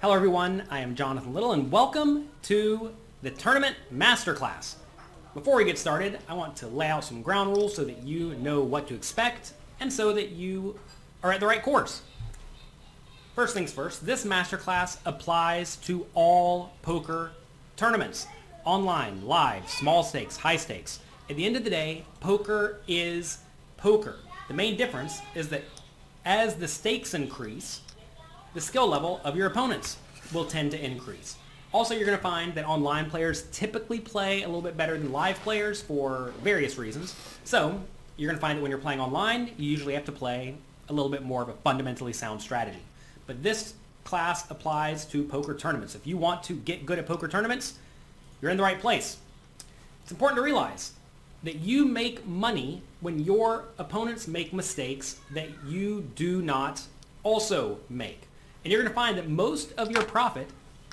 Hello everyone, I am Jonathan Little and welcome to the Tournament Masterclass. Before we get started, I want to lay out some ground rules so that you know what to expect and so that you are at the right course. First things first, this masterclass applies to all poker tournaments. Online, live, small stakes, high stakes. At the end of the day, poker is poker. The main difference is that as the stakes increase, the skill level of your opponents will tend to increase. Also, you're going to find that online players typically play a little bit better than live players for various reasons. So, you're going to find that when you're playing online, you usually have to play a little bit more of a fundamentally sound strategy. But this class applies to poker tournaments. If you want to get good at poker tournaments, you're in the right place. It's important to realize that you make money when your opponents make mistakes that you do not also make. And you're going to find that most of your profit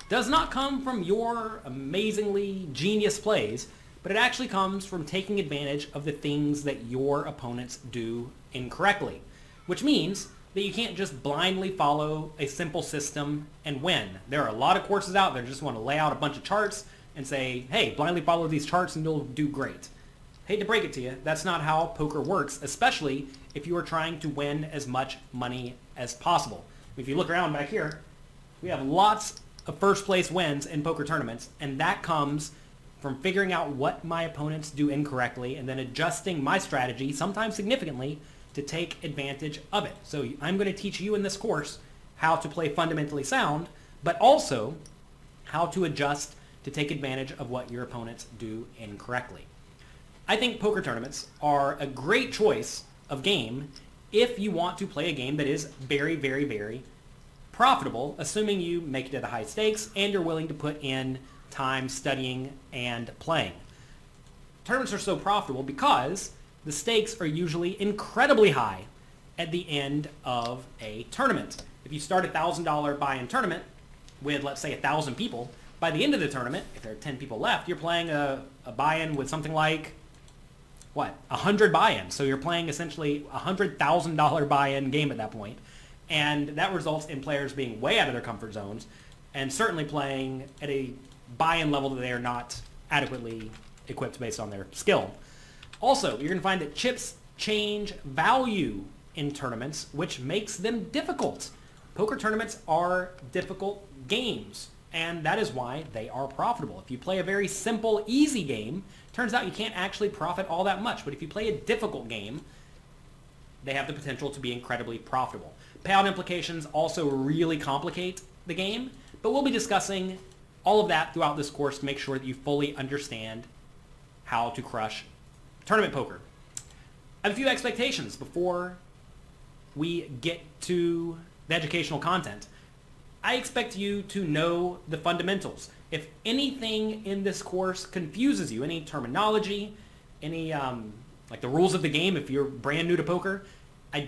does not come from your amazingly genius plays, but it actually comes from taking advantage of the things that your opponents do incorrectly, which means that you can't just blindly follow a simple system and win. There are a lot of courses out there that just want to lay out a bunch of charts and say, hey, blindly follow these charts and you'll do great. Hate to break it to you, that's not how poker works, especially if you are trying to win as much money as possible. If you look around back here, we have lots of first place wins in poker tournaments, and that comes from figuring out what my opponents do incorrectly and then adjusting my strategy, sometimes significantly, to take advantage of it. So I'm going to teach you in this course how to play fundamentally sound, but also how to adjust to take advantage of what your opponents do incorrectly. I think poker tournaments are a great choice of game if you want to play a game that is very, very, very profitable, assuming you make it to the high stakes and you're willing to put in time studying and playing. Tournaments are so profitable because the stakes are usually incredibly high at the end of a tournament. If you start a $1,000 buy-in tournament with, let's say, 1,000 people, by the end of the tournament, if there are 10 people left, you're playing a buy-in with something like 100 buy-ins. So you're playing essentially a $100,000 buy-in game at that point. And that results in players being way out of their comfort zones and certainly playing at a buy-in level that they are not adequately equipped based on their skill. Also, you're going to find that chips change value in tournaments, which makes them difficult. Poker tournaments are difficult games, and that is why they are profitable. If you play a very simple, easy game, turns out you can't actually profit all that much. But if you play a difficult game, they have the potential to be incredibly profitable. Payout implications also really complicate the game, but we'll be discussing all of that throughout this course to make sure that you fully understand how to crush tournament poker. I have a few expectations before we get to the educational content. I expect you to know the fundamentals. If anything in this course confuses you, any terminology, any like the rules of the game, if you're brand new to poker, I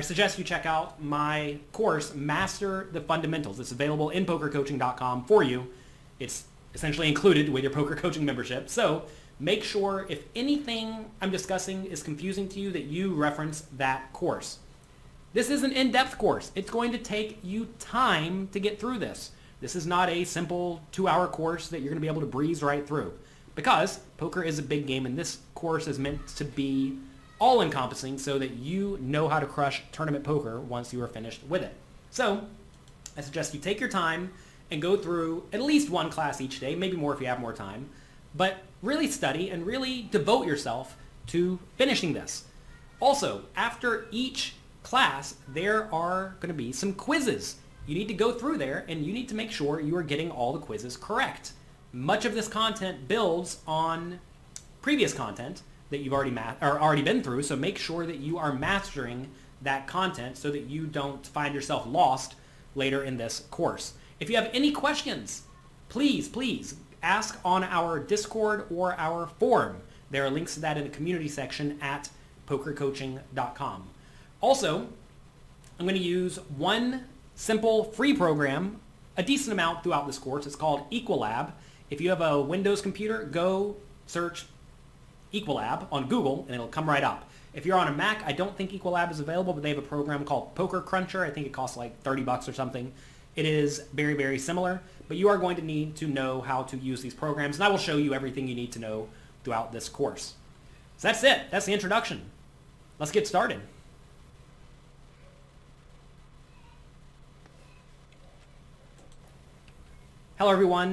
suggest you check out my course, Master the Fundamentals. It's available in pokercoaching.com for you. It's essentially included with your poker coaching membership. So make sure if anything I'm discussing is confusing to you that you reference that course. This is an in-depth course. It's going to take you time to get through this. This is not a simple 2-hour course that you're going to be able to breeze right through because poker is a big game and this course is meant to be all-encompassing so that you know how to crush tournament poker once you are finished with it. So I suggest you take your time and go through at least one class each day, maybe more if you have more time, but really study and really devote yourself to finishing this. Also, after each class, there are going to be some quizzes. You need to go through there and you need to make sure you are getting all the quizzes correct. Much of this content builds on previous content that you've already been through, so make sure that you are mastering that content so that you don't find yourself lost later in this course. If you have any questions, please ask on our Discord or our forum. There are links to that in the community section at pokercoaching.com. Also, I'm going to use one simple free program, a decent amount throughout this course. It's called Equilab. If you have a Windows computer, go search Equilab on Google and it'll come right up. If you're on a Mac, I don't think Equilab is available, but they have a program called Poker Cruncher. I think it costs like $30 or something. It is very, very similar, but you are going to need to know how to use these programs, and I will show you everything you need to know throughout this course. So that's it. That's the introduction. Let's get started. Hello, everyone.